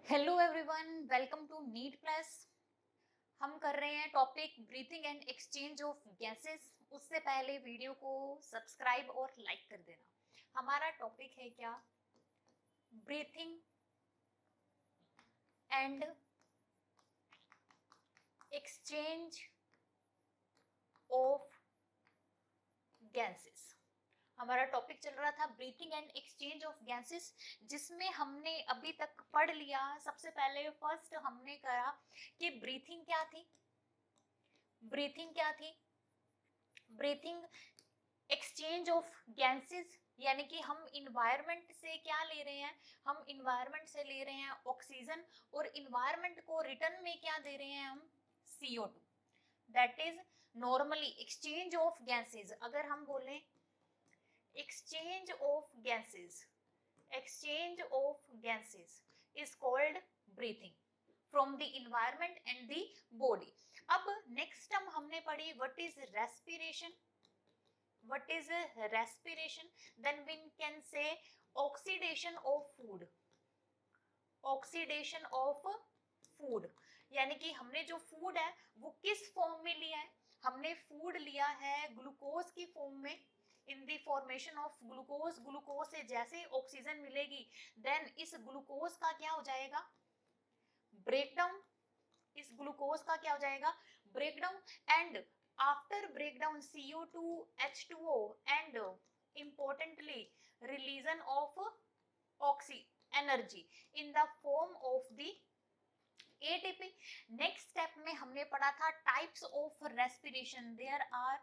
Hello everyone, welcome to NEET plus. हम कर रहे हैं topic breathing and exchange of gases. उससे पहले वीडियो को सब्सक्राइब और लाइक कर देना। हमारा टॉपिक है क्या? Breathing and exchange of gases. हमारा टॉपिक चल रहा था breathing and exchange of gases, जिसमें हमने अभी तक पढ़ लिया। सबसे पहले फर्स्ट हमने करा कि ब्रीथिंग क्या थी। ब्रीथिंग क्या थी? ब्रीथिंग एक्सचेंज ऑफ गैसेस, यानी कि हम इन्वायरमेंट से क्या ले रहे हैं? हम इन्वायरमेंट से ले रहे हैं ऑक्सीजन, और इन्वायरमेंट को रिटर्न में क्या दे रहे हैं हम? CO2। That is normally exchange of gases. अगर हम बोलें exchange of gases, exchange of gases is called breathing from the environment and the body. अब नेक्स्ट टर्म हमने पढ़ी what is respiration. What is respiration? Then we can say oxidation of food. Oxidation of food, यानी कि हमने जो food है वो किस फॉर्म में लिया है? हमने फूड लिया है ग्लूकोज की फॉर्म में। In the formation of glucose, glucose से जैसे ऑक्सीजन मिलेगी, देन इस ग्लूकोज का क्या हो जाएगा? ब्रेकडाउन। इस ग्लूकोज का क्या हो जाएगा? Breakdown. And after breakdown CO2, H2O and importantly release of oxy energy in the form of the ATP। next step में हमने पढ़ा था types of respiration। there are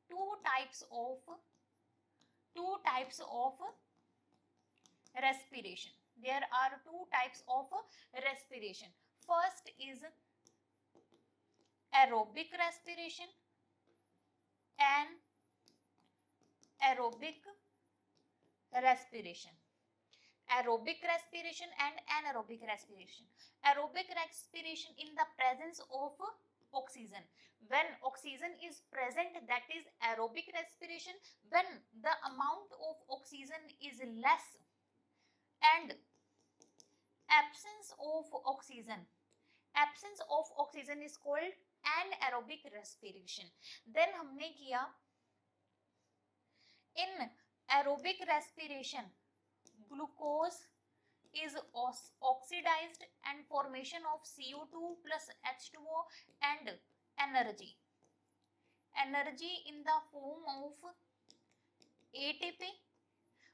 two types of respiration। there are two types of respiration। first is aerobic respiration and aerobic respiration. Aerobic respiration and anaerobic respiration. Aerobic respiration in the presence of oxygen. When oxygen is present, that is aerobic respiration. When the amount of oxygen is less and absence of oxygen is called anaerobic respiration। then हमने किया in aerobic respiration glucose is oxidized and formation of CO2 plus H2O and energy in the form of ATP।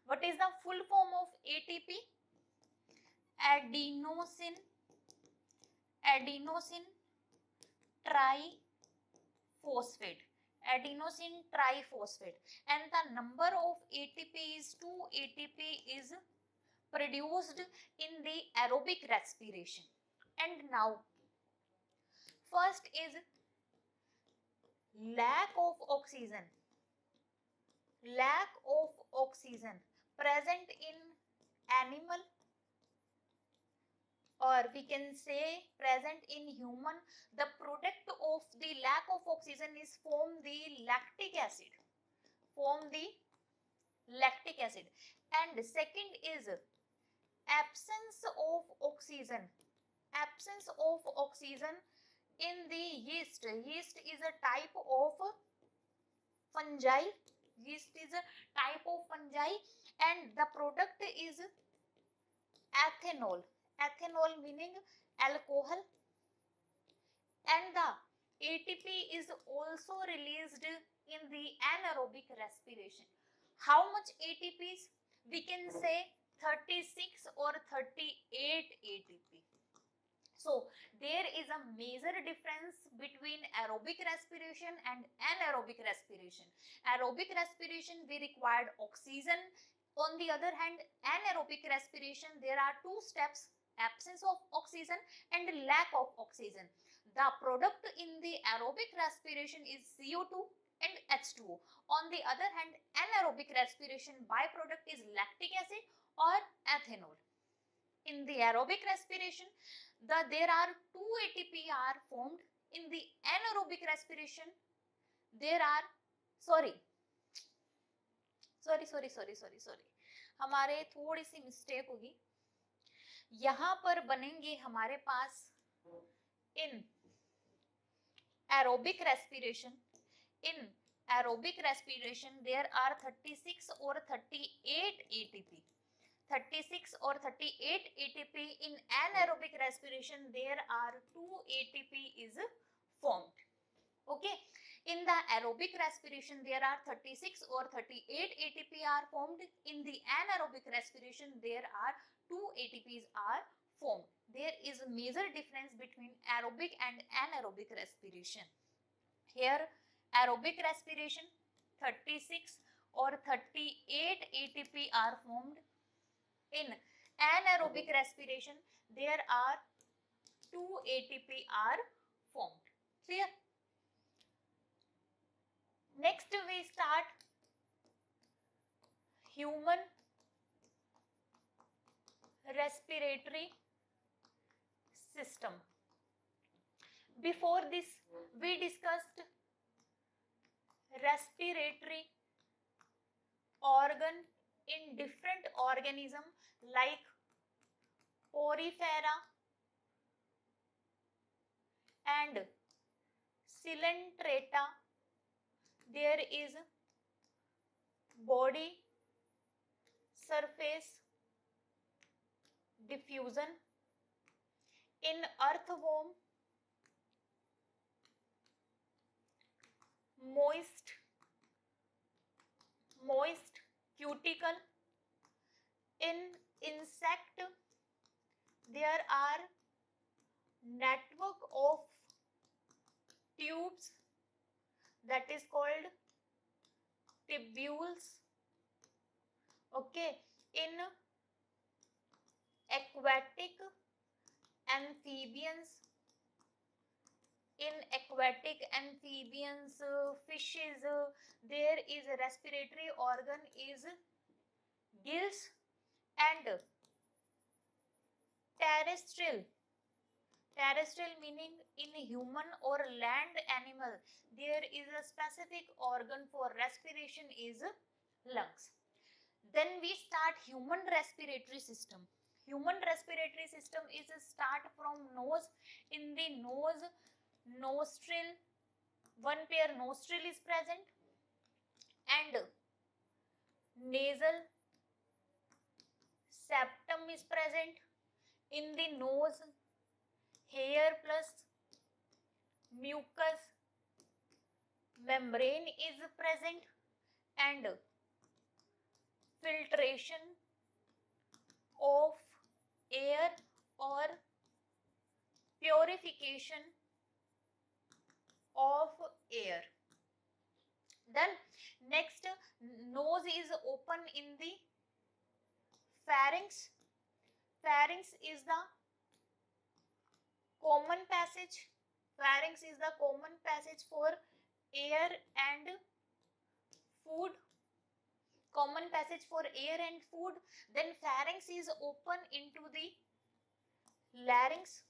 what is the full form of ATP? adenosine triphosphate, adenosine triphosphate, and the number of ATP is 2 ATP is produced in the aerobic respiration। and now first is lack of oxygen present in animal, or we can say present in human. the product of the lack of oxygen is form the lactic acid, and second is absence of oxygen in the yeast is a type of fungi, and the product is ethanol meaning alcohol, and the ATP is also released in the anaerobic respiration. How much ATPs? We can say 36 or 38 ATP. So there is a major difference between aerobic respiration and anaerobic respiration. Aerobic respiration we required oxygen. On the other hand, anaerobic respiration there are two steps: absence of oxygen and lack of oxygen. The product in the aerobic respiration is CO2 and H2O. On the other hand, anaerobic respiration byproduct is lactic acid or ethanol. In the aerobic respiration, there are two ATP are formed. In the anaerobic respiration, there are sorry, हमारे थोड़ी सी mistake होगी। यहां पर बनेंगे हमारे पास इन aerobic respiration. In aerobic respiration there are 36 or 38 ATP. 36 or 38 ATP. In anaerobic respiration there are 2 ATP is formed. Okay, in the aerobic respiration there are 36 or 38 ATP are formed. In the anaerobic respiration there are 2 ATPs are formed. There is a major difference between aerobic and anaerobic respiration. Here aerobic respiration 36 or 38 ATP are formed. In anaerobic respiration there are 2 ATP are formed. Clear? Next we start human respiratory system. Before this we discussed respiratory organ in different organism like porifera and coelenterata. There is body surface diffusion. In earthworm, moist cuticle. In insect there are network of tubes, that is called tubules. Okay, in aquatic amphibians, fishes, there is a respiratory organ is gills. And terrestrial meaning in human or land animal there is a specific organ for respiration is lungs. Then we start human respiratory system. Human respiratory system is a start from nose. In the nose, nostril, one pair nostril is present, and nasal septum is present. In the nose, hair plus mucus membrane is present, and filtration of air or purification of air. Then next, nose is open in the pharynx. Pharynx is the common passage. Pharynx is the common passage for air and food. Common passage for air and food. Then pharynx is open into the larynx.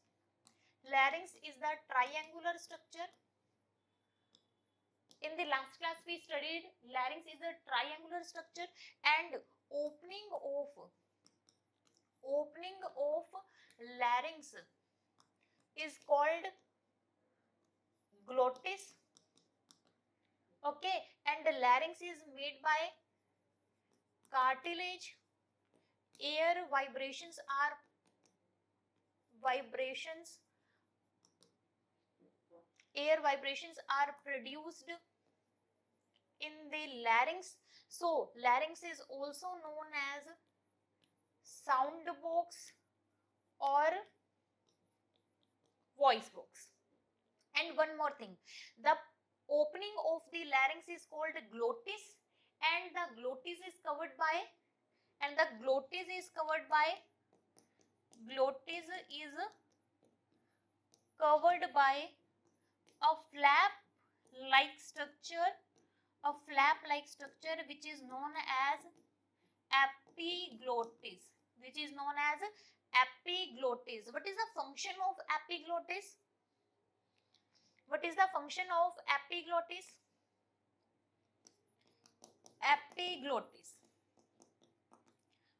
Larynx is the triangular structure. In the last class we studied larynx is a triangular structure, and opening of larynx is called glottis. Okay, and the larynx is made by cartilage. Air vibrations are produced in the larynx. So larynx is also known as sound box or voice box. And one more thing, the opening of the larynx is called glottis, and the glottis is covered by a flap like structure, which is known as epiglottis. What is the function of epiglottis? What is the function of epiglottis?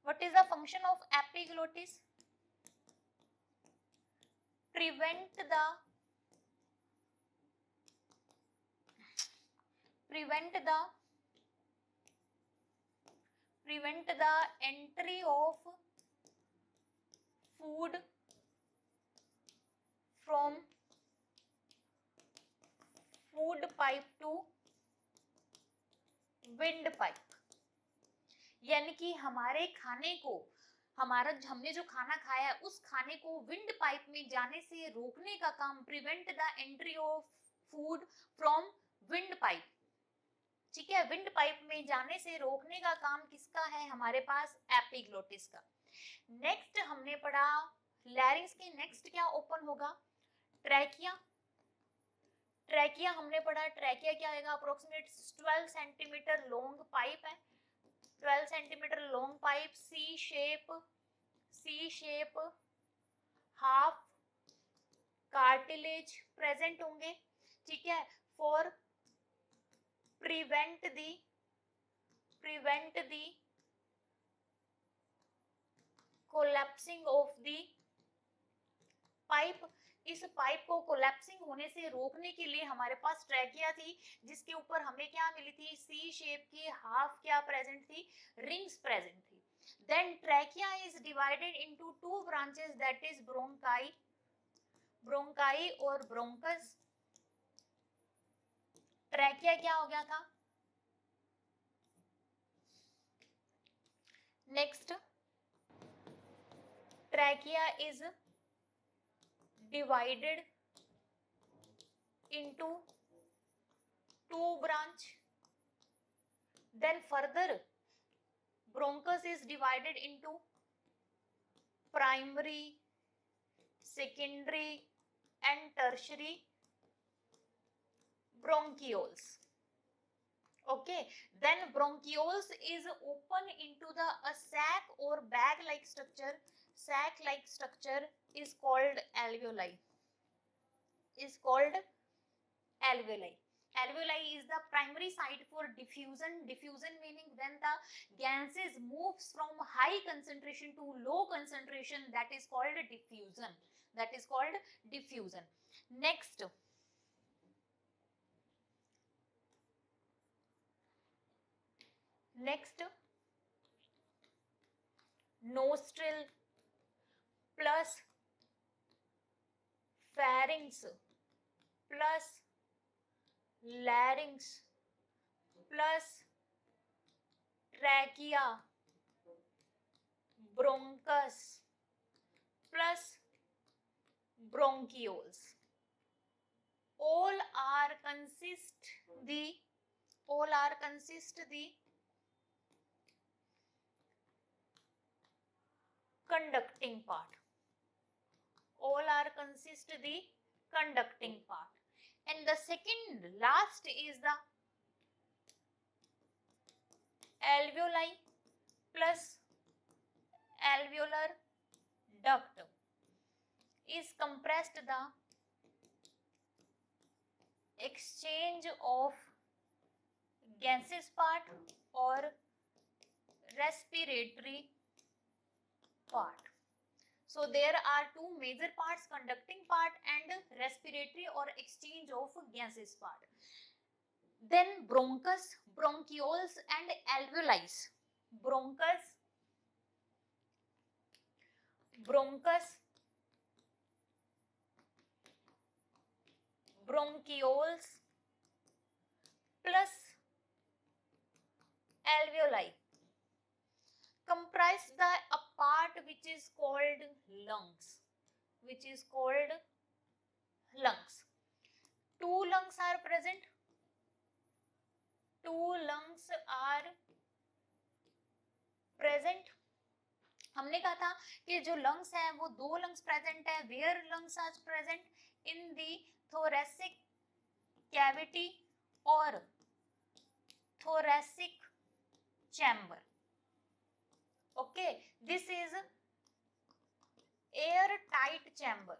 What is the function of epiglottis? prevent the entry of food from food pipe to wind pipe, यानी कि हमारे खाने को, हमने जो खाना खाया है उस खाने को विंड पाइप में जाने से रोकने का काम, prevent the entry of food from wind pipe, ठीक है, विंड पाइप में जाने से रोकने का काम किसका है, हमारे पास एपिग्लोटिस का। नेक्स्ट हमने पढ़ा लैरिंग्स के नेक्स्ट क्या ओपन होगा, ट्रैकिया। ट्रैकिया हमने पढ़ा, ट्रैकिया क्या आएगा, अप्रोक्सीमेट 12 सेंटीमीटर लॉन्ग पाइप है, 12 सेंटीमीटर लॉन्ग पाइप, सी शेप, हाफ कार्टिलेज प्रेजेंट होंगे, ठीक है, for prevent the collapsing of the pipe. इस पाइप को कोलैप्सिंग होने से रोकने के लिए हमारे पास ट्रैकिया थी, जिसके ऊपर हमें क्या मिली थी, सी शेप की हाफ क्या प्रेजेंट थी, रिंग्स प्रेजेंट थी। Then trachea is divided into two branches, that is bronchi और ब्रोंकस। ट्रैकिया क्या हो गया था, next trachea is divided into two branch, then further bronchus is divided into primary, secondary and tertiary bronchioles. Okay, then bronchioles is open into the a sac or bag like structure, sac like structure is called alveoli, alveoli is the primary site for diffusion meaning when the gases moves from high concentration to low concentration, that is called diffusion. Next nostril plus pharynx plus larynx plus trachea, bronchus plus bronchioles, all are consist the conducting part, and the second last is the alveoli plus alveolar duct is compressed the exchange of gases part or respiratory part. So there are two major parts, conducting part and respiratory or exchange of gases part. Then bronchus, bronchioles and alveoli. Bronchioles plus alveoli comprise the a part which is called lungs. Two lungs are present. हमने कहा था कि जो lungs हैं वो दो lungs present है. Where lungs are present? In the thoracic cavity or thoracic chamber. Okay, this is airtight chamber.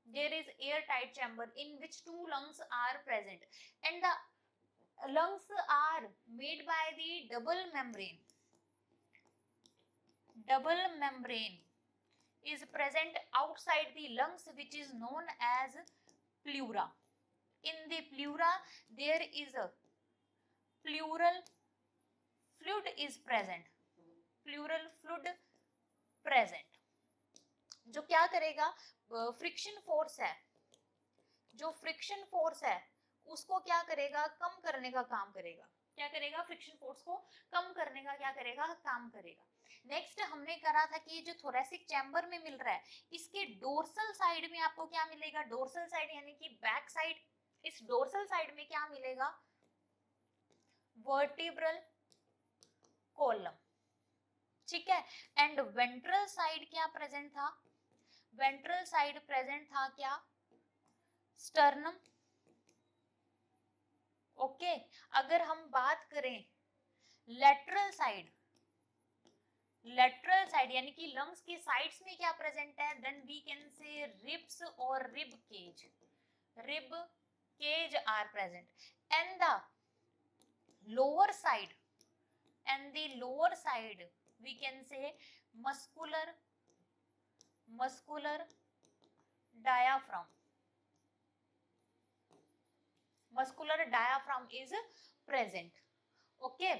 There is airtight chamber in which two lungs are present, and the lungs are made by the double membrane. double membrane is present outside the lungs, which is known as pleura. In the pleura there is a pleural fluid is present, pleural fluid present, जो क्या करेगा, friction force है, जो friction force है उसको क्या करेगा, कम करने का काम करेगा। क्या करेगा, फ्रिक्शन फोर्स को कम करने का क्या करेगा, काम करेगा। नेक्स्ट हमने करा था कि जो थोरेसिक चैम्बर में मिल रहा है, इसके डोर्सल साइड में आपको क्या मिलेगा, डोर्सल साइड यानी कि बैक साइड, इस डोर्सल साइड में क्या मिलेगा, वर्टिब्रल कॉलम, ठीक है। एंड वेंट्रल साइड क्या प्रेजेंट था, वेंट्रल साइड प्रेजेंट था क्या, स्टर्नम। ओके, अगर हम बात करें लेटरल साइड, लेटरल साइड यानी कि लंग्स की साइड्स में क्या प्रेजेंट है, then we can say ribs और rib cage, rib cage are present. And the lower side, and the lower side we can say muscular diaphragm, muscular diaphragm is present. Okay,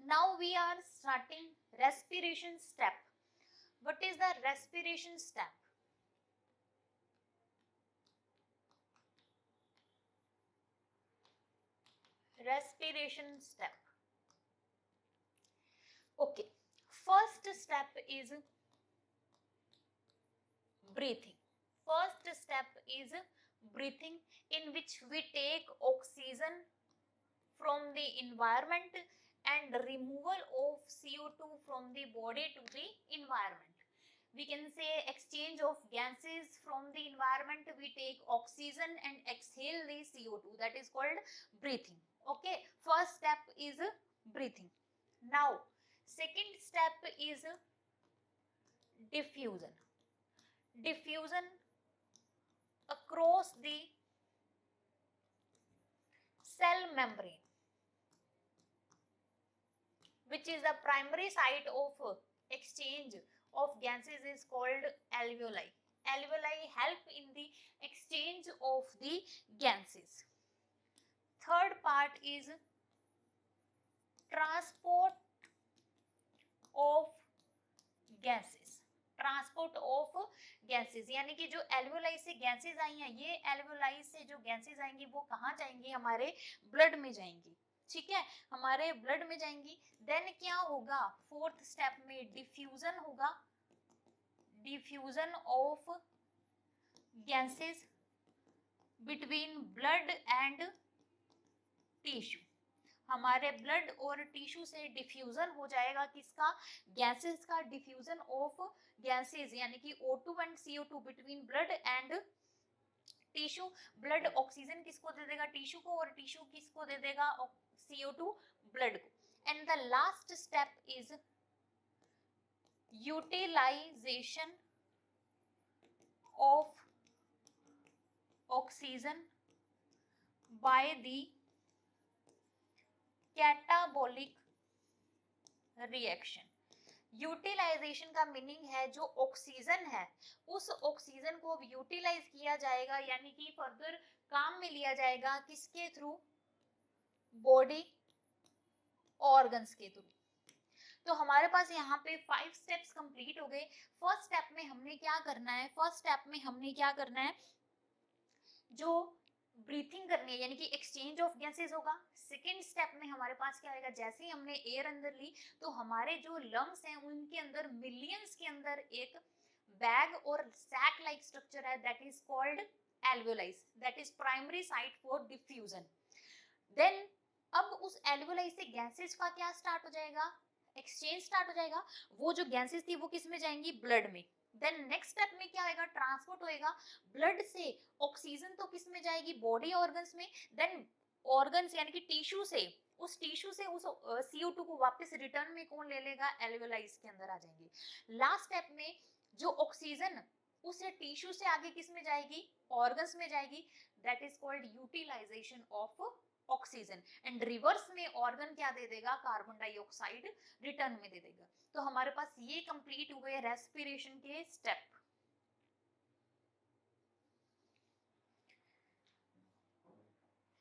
now we are starting respiration step. What is the respiration step? Respiration step. Okay, first step is breathing. First step is breathing, in which we take oxygen from the environment and removal of CO2 from the body to the environment. We can say exchange of gases from the environment, we take oxygen and exhale the CO2, that is called breathing. Okay, first step is breathing. Now second step is diffusion. Diffusion across the cell membrane, which is the primary site of exchange of gases, is called alveoli. Alveoli help in the exchange of the gases. Third part is transport of gases. Transport of gases यानी कि जो alveoli से gases आई हैं, ये alveoli से जो gases आएंगी वो कहाँ जाएंगी, हमारे ब्लड में जाएंगी, ठीक है, हमारे ब्लड में जाएंगी। देन क्या होगा, फोर्थ स्टेप में डिफ्यूजन होगा, diffusion of gases between blood and tissue. हमारे ब्लड और टिश्यू से डिफ्यूजन हो जाएगा, किसका, गैसेस का, डिफ्यूजन ऑफ गैसेस यानी कि O2 and CO2 between blood and tissue. Blood oxygen किसको दे देगा, टिश्यू को, और टिश्यू किसको दे देगा, CO2 ब्लड को। And the last step is utilisation of oxygen by the catabolic reaction. Utilisation का मीनिंग है जो ऑक्सीजन है उस ऑक्सीजन को यूटिलाइज किया जाएगा, यानी कि फर्दर काम में लिया जाएगा, किसके थ्रू, बॉडी ऑर्गन्स के थ्रू। तो हमारे पास यहाँ पे 5 स्टेप्स कंप्लीट हो गए। फर्स्ट स्टेप में हमने क्या करना है, फर्स्ट स्टेप में हमने क्या करना है, जो ब्रीथिंग करनी है यानी कि एक्सचेंज ऑफ गैसेस होगा। सेकेंड स्टेप में हमारे पास क्या होगा, जैसे ही हमने एयर अंदर ली तो हमारे जो लंग्स हैं उनके अंदर मिलियंस के अंदर एक बैग और सैक लाइक स्ट्रक्चर है, that is called alveoli, that is primary site for diffusion. Then अब उस एल्वेओलाई से गैसेस का क्या स्टार्ट हो जाएगा, एक्सचेंज स्टार्ट हो जाएगा। वो जो गैसेस थी वो किस में जाएंगी, ब्लड में। देन नेक्स्ट स्टेप में क्या होगा, ट्रांसपोर्ट होएगा ब्लड से ऑक्सीजन तो किस में जाएगी, बॉडी ऑर्गन्स में। देन ऑर्गन्स यानी कि टिश्यू से, उस टिश्यू से उस CO2 को वापस रिटर्न में कौन ले लेगा, एल्वेओलाइज के अंदर आ जाएंगे। लास्ट स्टेप में जो ऑक्सीजन उस टिश्यू से आगे किस में जाएगी, ऑर्गन्स में जाएगी, that is called utilisation of oxygen, and reverse में ऑर्गन क्या दे देगा, कार्बन डाइऑक्साइड रिटर्न में दे देगा। तो हमारे पास ये कंप्लीट हुए रेस्पिरेशन के स्टेप।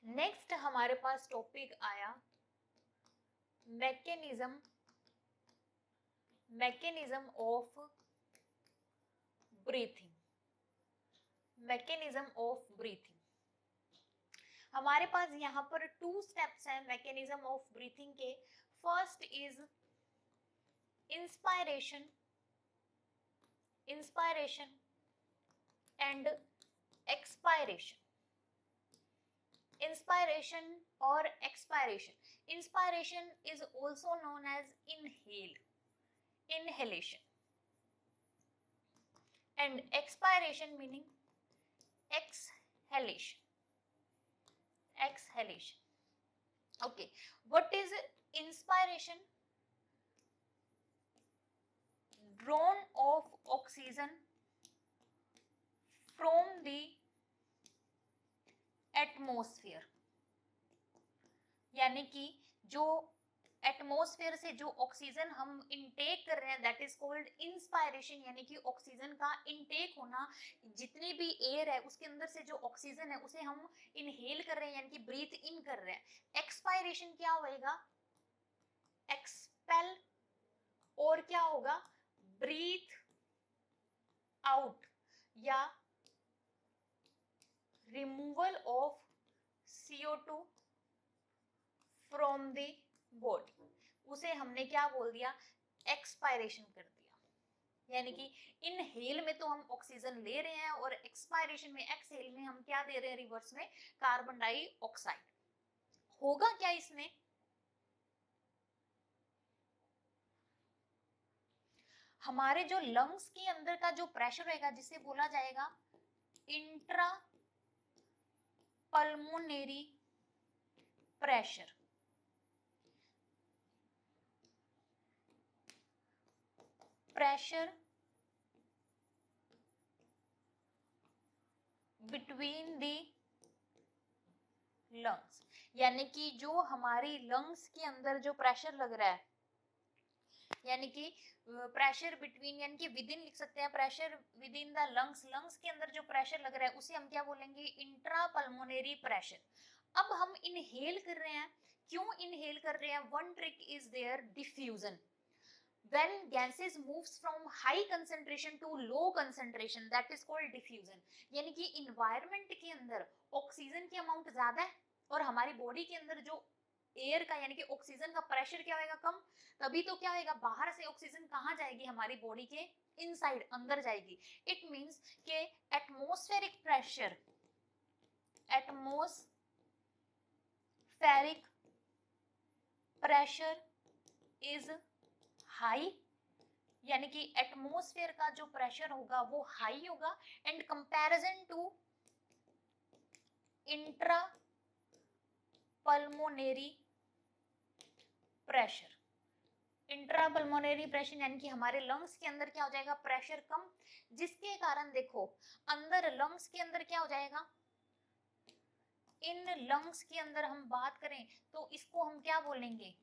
नेक्स्ट हमारे पास टॉपिक आया mechanism of breathing. Mechanism of breathing, हमारे पास यहाँ पर 2 स्टेप्स हैं मैकेनिज्म ऑफ ब्रीथिंग के। First is inspiration and expiration. Inspiration और expiration. Inspiration is also known as inhalation, and expiration meaning exhalation. Okay, what is inspiration? Drawn of oxygen from the atmosphere, यानी कि जो atmosphere से जो oxygen हम intake कर रहे हैं, दैट इज कॉल्ड इंस्पायरेशन, यानी कि ऑक्सीजन का इनटेक होना। जितनी भी एयर है उसके अंदर से जो ऑक्सीजन है उसे हम इनहेल कर रहे हैं, यानी कि ब्रीथ इन कर रहे हैं। एक्सपायरेशन क्या होएगा, एक्सपेल, और क्या होगा, ब्रीथ आउट या removal of CO2 from the body, उसे हमने क्या बोल दिया, एक्सपायरेशन कर दिया। यानी कि इनहेल में तो हम ऑक्सीजन ले रहे हैं और एक्सपायरेशन में, एक्सहेल में हम क्या दे रहे हैं, रिवर्स में कार्बन डाइऑक्साइड। होगा क्या इसमें, हमारे जो लंग्स के अंदर का जो प्रेशर रहेगा जिसे बोला जाएगा intra pulmonary pressure. Pressure between the lungs, यानी कि जो हमारी लंग्स के अंदर जो प्रेशर लग रहा है, यानी कि प्रेशर बिटवीन, यानी कि विद इन लिख सकते हैं, pressure with in the lungs, lungs के अंदर जो प्रेशर लग रहा है उसे हम क्या बोलेंगे, इंट्रा पल्मोनरी प्रेशर। अब हम इनहेल कर रहे हैं, क्यों इनहेल कर रहे हैं, one trick is there, diffusion. When gases moves from high concentration to low concentration, that is called diffusion। यानी कि environment के अंदर ऑक्सीजन की अमाउंट ज्यादा है और हमारी बॉडी के अंदर जो एयर का, यानी कि ऑक्सीजन का प्रेशर क्या होगा, कम। तभी तो क्या होगा, बाहर से ऑक्सीजन कहाँ जाएगी, हमारी बॉडी के इनसाइड, अंदर जाएगी। इट मींस के atmospheric pressure, atmospheric pressure is high, यानी कि एटमॉस्फेयर का जो प्रेशर होगा वो हाई होगा, and comparison to intra pulmonary pressure. Intra pulmonary pressure यानी कि हमारे लंग्स के अंदर क्या हो जाएगा, प्रेशर कम, जिसके कारण देखो अंदर लंग्स के अंदर क्या हो जाएगा, इन लंग्स के अंदर हम बात करें तो इसको हम क्या बोलेंगे,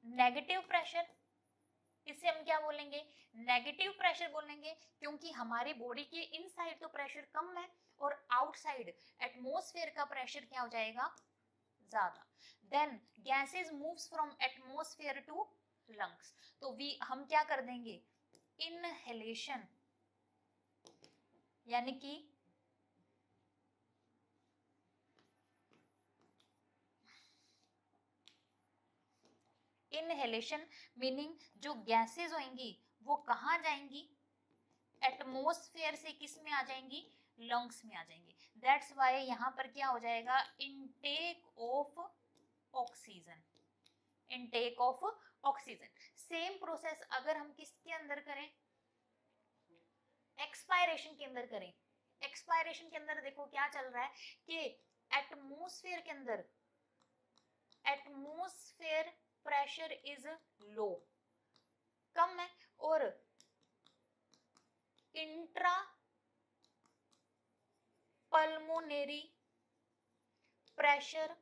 नेगेटिव प्रेशर। इसे हम क्या बोलेंगे, नेगेटिव प्रेशर बोलेंगे, क्योंकि हमारी बॉडी के इनसाइड तो प्रेशर कम है और आउटसाइड एटमॉस्फेयर का प्रेशर क्या हो जाएगा, ज्यादा। Then gases moves from atmosphere to lungs, तो हम क्या कर देंगे, इनहेलेशन, यानी कि इनहेलेशन मीनिंग जो गैसेस होंगी वो कहाँ जाएंगी, एटमॉस्फेयर से किस में आ जाएंगी, लंग्स में आ जाएंगी। दैट्स वाई यहाँ पर क्या हो जाएगा, intake of oxygen, intake of oxygen. Same process अगर हम किसके अंदर करें, एक्सपायरेशन के अंदर करें। एक्सपायरेशन के अंदर देखो क्या चल रहा है कि एटमॉस्फेयर के अंदर, एटमॉस्फेयर प्रेशर इज लो, कम है, और intra pulmonary pressure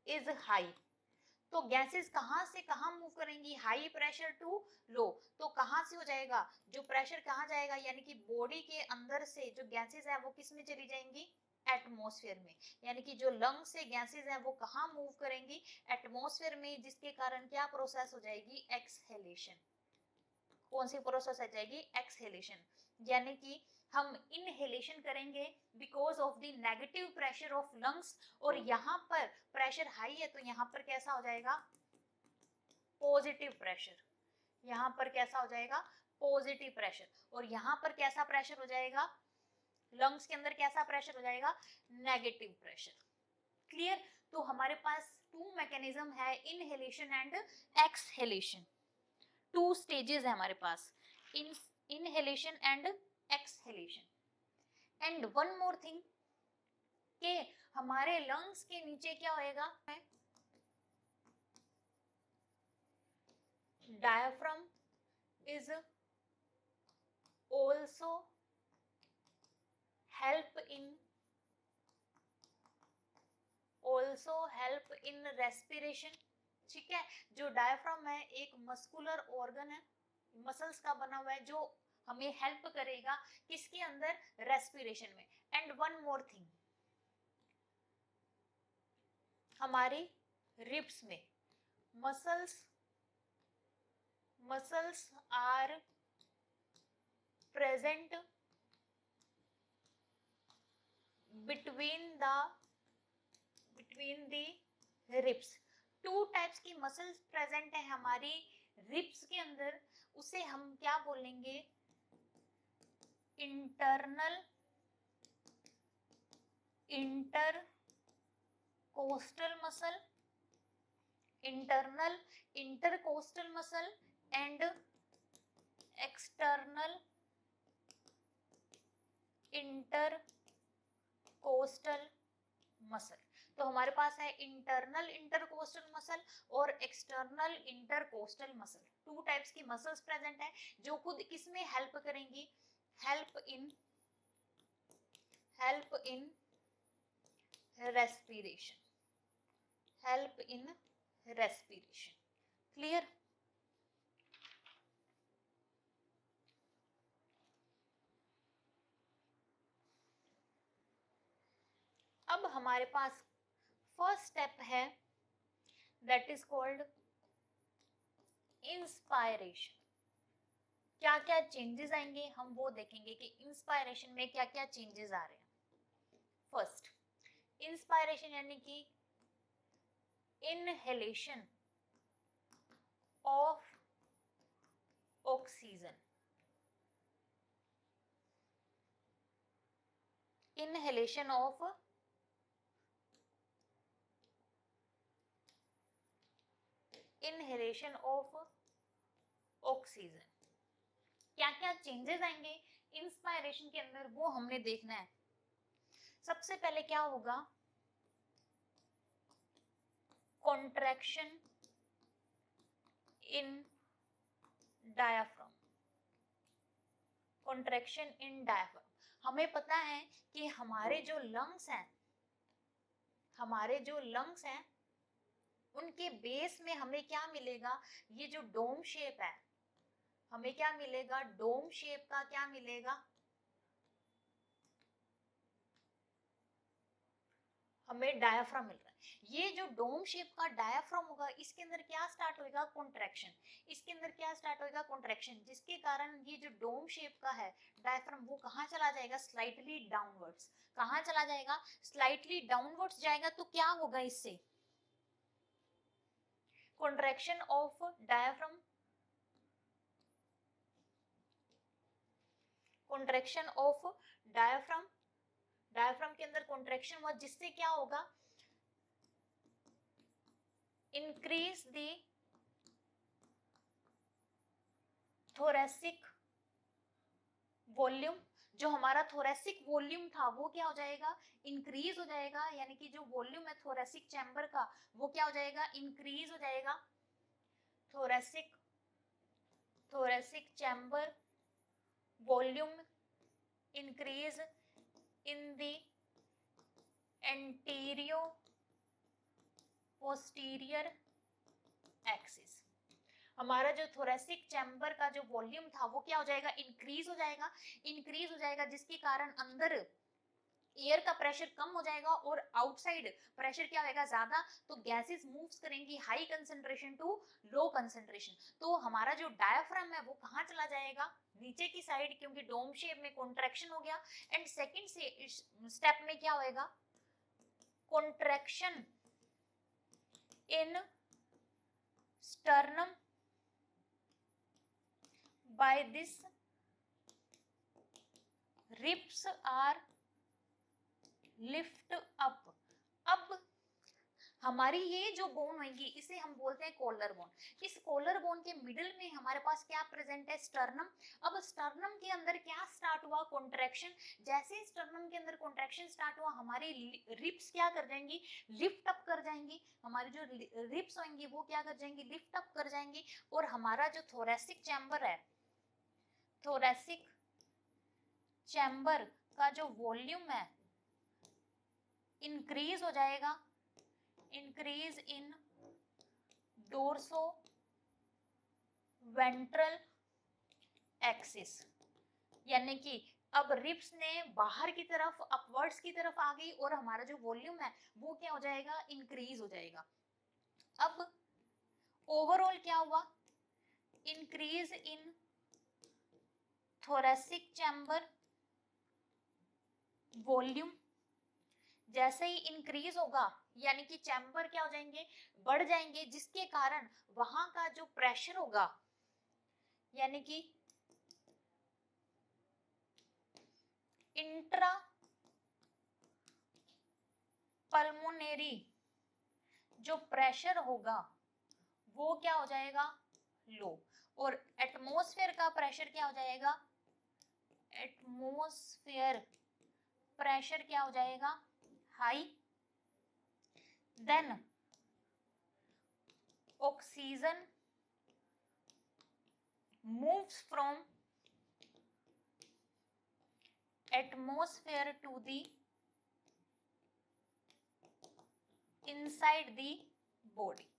is high, तो गैसेस कहां से कहां मूव करेंगी, हाई प्रेशर टू लो, तो कहां से हो जाएगा, जो प्रेशर कहां जाएगा, यानी कि बॉडी के अंदर से जो गैसेस है वो किस में चली जाएंगी, एटमॉस्फेयर में, यानी कि जो लंग से गैसेस है वो कहां मूव करेंगी, एटमॉस्फेयर में, जिसके कारण क्या प्रोसेस हो जाएगी, एक्सहेलेशन। कौन सी प्रोसेस आ जाएगी, एक्सहेलेशन, यानी कि हम इनहेलेशन करेंगे because of the negative pressure of lungs, और यहाँ पर प्रेशर हाई है तो यहाँ पर कैसा हो जाएगा, पॉजिटिव प्रेशर, यहाँ पर कैसा हो जाएगा, पॉजिटिव प्रेशर, और यहाँ पर कैसा प्रेशर हो जाएगा, लंग्स के अंदर कैसा प्रेशर हो जाएगा, नेगेटिव प्रेशर। क्लियर, तो हमारे पास टू मैकेनिज्म है, inhalation and exhalation, two stages है हमारे पास, inhalation and exhalation. And one more thing के हमारे लंग्स के नीचे क्या होएगा, diaphragm is also help in respiration. ठीक है, जो डायफ्राम है एक मस्कुलर ऑर्गन है, मसल्स का बना हुआ है, जो हमें हेल्प करेगा किसके अंदर, रेस्पिरेशन में। एंड वन मोर थिंग, हमारी रिब्स में muscles are present between the ribs. Two types की मसल्स प्रेजेंट है हमारी रिब्स के अंदर, उसे हम क्या बोलेंगे, internal intercostal muscle and external intercostal muscle. तो हमारे पास है इंटरनल इंटरकोस्टल मसल और external intercostal muscle, two types की मसल्स प्रेजेंट है जो खुद किसमें हेल्प करेंगी, हेल्प इन रेस्पिरेशन। क्लियर, अब हमारे पास फर्स्ट स्टेप है दैट इज कॉल्ड इंस्पायरेशन। क्या क्या चेंजेस आएंगे हम वो देखेंगे कि इंस्पायरेशन में क्या क्या चेंजेस आ रहे हैं। फर्स्ट, इंस्पायरेशन यानी कि inhalation of oxygen, inhalation of oxygen. क्या क्या चेंजेस आएंगे इंस्पायरेशन के अंदर वो हमने देखना है। सबसे पहले क्या होगा, कॉन्ट्रैक्शन इन डायाफ्राम, कॉन्ट्रैक्शन इन डायाफ्राम। हमें पता है कि हमारे जो लंग्स हैं उनके बेस में हमें क्या मिलेगा, ये जो डोम शेप है, हमें क्या मिलेगा, डोम शेप का क्या मिलेगा, हमें डायाफ्राम मिल रहा है। ये जो डोम शेप का डायाफ्राम होगा इसके अंदर क्या स्टार्ट होएगा, कॉन्ट्रैक्शन, इसके अंदर क्या स्टार्ट होएगा, कॉन्ट्रैक्शन, जिसके कारण ये जो डोम शेप का है डायाफ्राम वो कहाँ चला जाएगा, स्लाइटली डाउनवर्ड्स। कहाँ चला जाएगा, स्लाइटली डाउनवर्ड्स जाएगा, तो क्या होगा इससे, contraction of diaphragm, contraction of diaphragm, diaphragm के अंदर कॉन्ट्रैक्शन हुआ जिससे क्या होगा, इंक्रीज द थोरेसिक वॉल्यूम। जो हमारा थोरेसिक वॉल्यूम था वो क्या हो जाएगा, इंक्रीज हो जाएगा, यानी कि जो वॉल्यूम है थोरेसिक चैम्बर का वो क्या हो जाएगा, इंक्रीज हो जाएगा। Thoracic chamber volume increase in the anterior posterior axis. हमारा जो थोरेसिक चैम्बर का जो वॉल्यूम था वो क्या हो जाएगा, इंक्रीज हो जाएगा, इंक्रीज हो जाएगा, जिसके कारण अंदर एयर का प्रेशर कम हो जाएगा और आउटसाइड प्रेशर क्या होगा, ज्यादा। तो गैसेस मूव्स करेंगी high concentration to low concentration. तो हमारा जो डायफ्राम है वो कहाँ चला जाएगा, नीचे की साइड, क्योंकि डोम शेप में कॉन्ट्रैक्शन हो गया। एंड सेकंड स्टेप में क्या होएगा, contraction in sternum by this ribs are lift up। अब हमारी ये जो बोन होगी इसे हम बोलते हैं कॉलर बोन। इस कॉलर बोन के मिडिल में हमारे पास क्या प्रेजेंट है, स्टर्नम। अब स्टर्नम के अंदर क्या स्टार्ट हुआ, कॉन्ट्रैक्शन। जैसे ही स्टर्नम के अंदर कॉन्ट्रैक्शन स्टार्ट हुआ, हमारी रिब्स क्या कर जाएंगी, लिफ्ट अप कर जाएंगी। हमारी जो रिब्स होंगी वो क्या कर जाएंगी, लिफ्ट अप कर जाएंगी। और हमारा जो थोरेसिक चैम्बर है, थोरेसिक चैम्बर का जो वॉल्यूम है इंक्रीज हो जाएगा, increase in dorso ventral axis. यानी कि अब रिब्स ने बाहर की तरफ, अपवर्ड्स की तरफ आ गई और हमारा जो वॉल्यूम है वो क्या हो जाएगा, इंक्रीज हो जाएगा। अब ओवरऑल क्या हुआ, increase in thoracic chamber volume. जैसे ही इंक्रीज होगा यानी कि चैम्बर क्या हो जाएंगे, बढ़ जाएंगे, जिसके कारण वहां का जो प्रेशर होगा, यानी कि इंट्रा पल्मोनरी जो प्रेशर होगा वो क्या हो जाएगा, लो। और एटमॉस्फेयर का प्रेशर क्या हो जाएगा, एटमॉस्फेयर प्रेशर क्या हो जाएगा, high. Then oxygen moves from atmosphere to the inside the body.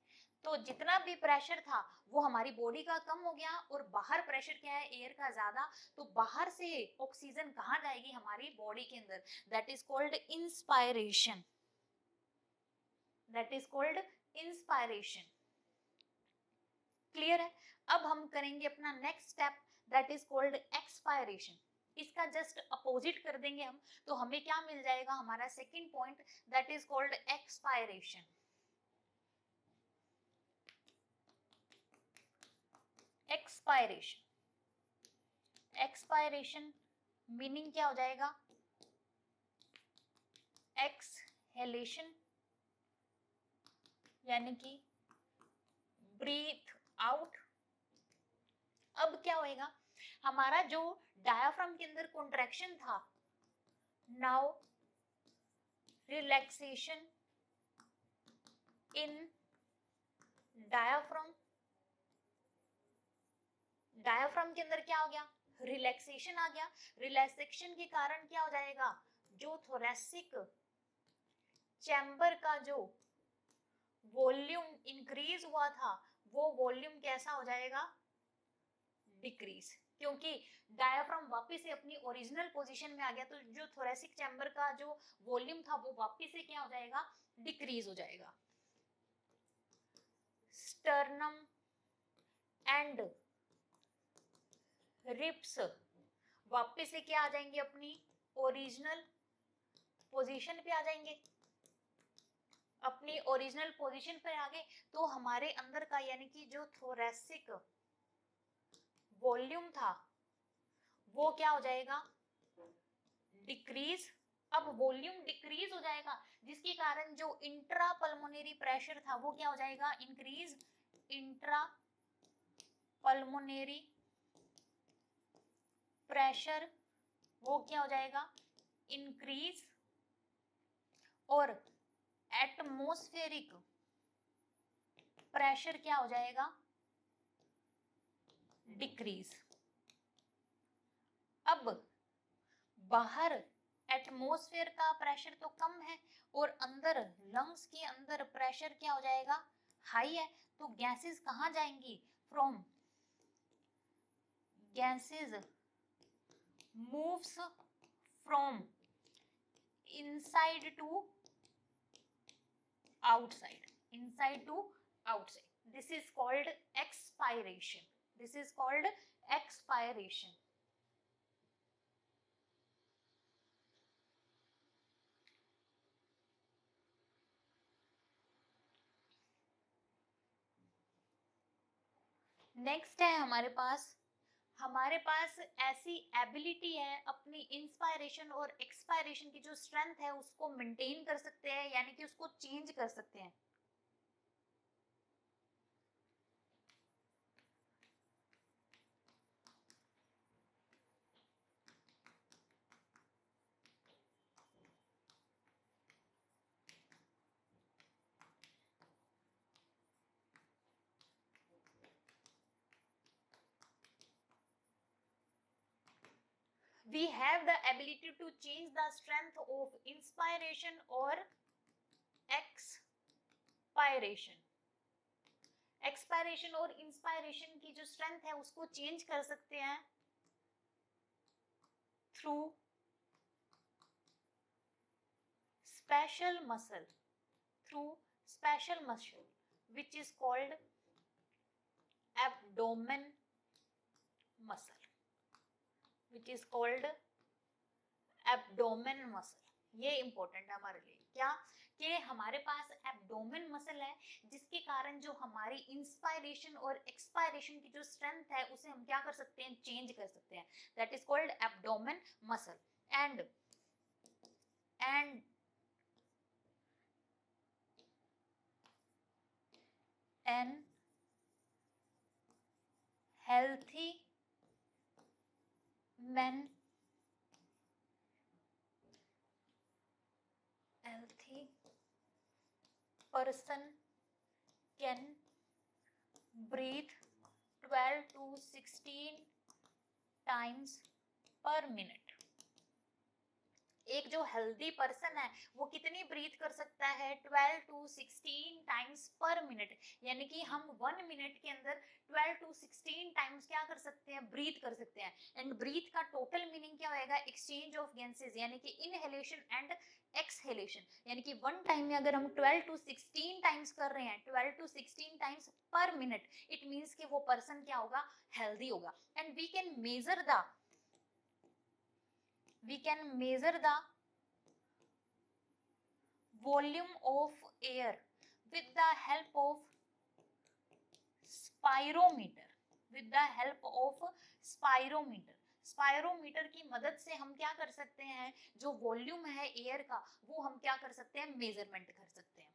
तो जितना भी प्रेशर था वो हमारी बॉडी का कम हो गया और बाहर प्रेशर क्या है, एयर का ज्यादा। तो बाहर से ऑक्सीजन कहाँ जाएगी, हमारी बॉडी के अंदर। That is called inspiration, that is called inspiration. Clear है। अब हम करेंगे अपना next step, that is called expiration. इसका जस्ट अपोजिट कर देंगे हम, तो हमें क्या मिल जाएगा, हमारा second point, that is called expiration. Expiration, expiration meaning क्या हो जाएगा, एक्सहेलेशन, यानी कि ब्रीथ आउट। अब क्या होएगा, हमारा जो डायाफ्राम के अंदर कॉन्ट्रैक्शन था, नाउ रिलैक्सेशन इन डायाफ्राम। डायाफ्राम के अंदर क्या हो गया, रिलैक्सेशन आ गया। रिलैक्सेशन के कारण क्या हो जाएगा, जो थोरेसिक चैम्बर का जो वॉल्यूम इंक्रीज हुआ था वो वॉल्यूम कैसा हो जाएगा, डिक्रीज। क्योंकि डायाफ्राम वापस से अपनी ओरिजिनल पोजीशन में आ गया, तो जो थोरेसिक चैम्बर का जो वॉल्यूम था वो वापस से क्या हो जाएगा, डिक्रीज हो जाएगा। स्टर्नम एंड रिब्स वापस से क्या आ जाएंगे, अपनी ओरिजिनल पोजीशन पे आ जाएंगे, अपनी ओरिजिनल पोजीशन पे आ गए। तो हमारे अंदर का यानी कि जो थोरेसिक वॉल्यूम था वो क्या हो जाएगा, डिक्रीज। अब वॉल्यूम डिक्रीज हो जाएगा, जिसके कारण जो इंट्रा पल्मोनरी प्रेशर था वो क्या हो जाएगा, इंक्रीज। इंट्रा पल्मोनरी प्रेशर वो क्या हो जाएगा, इंक्रीज। और एटमॉस्फेरिक प्रेशर क्या हो जाएगा, डिक्रीज। अब बाहर एटमॉस्फेयर का प्रेशर तो कम है और अंदर लंग्स के अंदर प्रेशर क्या हो जाएगा, हाई है, तो गैसेस कहाँ जाएंगी, from gases moves from inside to outside, inside to outside. This is called expiration. This is called expiration. Next है हमारे पास ऐसी एबिलिटी है अपनी इंस्पायरेशन और एक्सपायरेशन की जो स्ट्रेंथ है उसको मेंटेन कर सकते हैं, यानी कि उसको चेंज कर सकते हैं. We have the ability to change the strength of inspiration or expiration. Expiration और इंस्पायरेशन की जो स्ट्रेंथ है उसको चेंज कर सकते हैं through special muscle, which is called abdomen muscle, ये इंपॉर्टेंट है हमारे लिए. क्या कि हमारे पास एब्डोमेन मसल है जिसके कारण जो हमारी इंस्पायरेशन और एक्सपायरेशन की जो स्ट्रेंथ है उसे हम क्या कर सकते हैं, चेंज कर सकते हैं. That is called abdomen muscle. And an healthy person can breathe 12 to 16 times per minute. एक जो हेल्दी पर्सन है वो कितनी ब्रीथ कर सकता है, 12 to 16 टाइम्स पर मिनट, यानी कि हम 1 मिनट के अंदर 12 to 16 टाइम्स क्या कर सकते हैं, ब्रीथ कर सकते हैं. एंड ब्रीथ का टोटल मीनिंग क्या होएगा, एक्सचेंज ऑफ गैसेस, यानी कि इनहेलेशन एंड एक्सहेलेशन. यानी कि वन टाइम में अगर हम 12 to 16 टाइम्स कर रहे हैं, 12 to 16 times per minute, it means कि वो पर्सन क्या होगा, हेल्दी होगा. And we can measure the volume of air with the help of spirometer की मदद से हम क्या कर सकते हैं, जो वॉल्यूम है एयर का वो हम क्या कर सकते हैं, मेजरमेंट कर सकते हैं.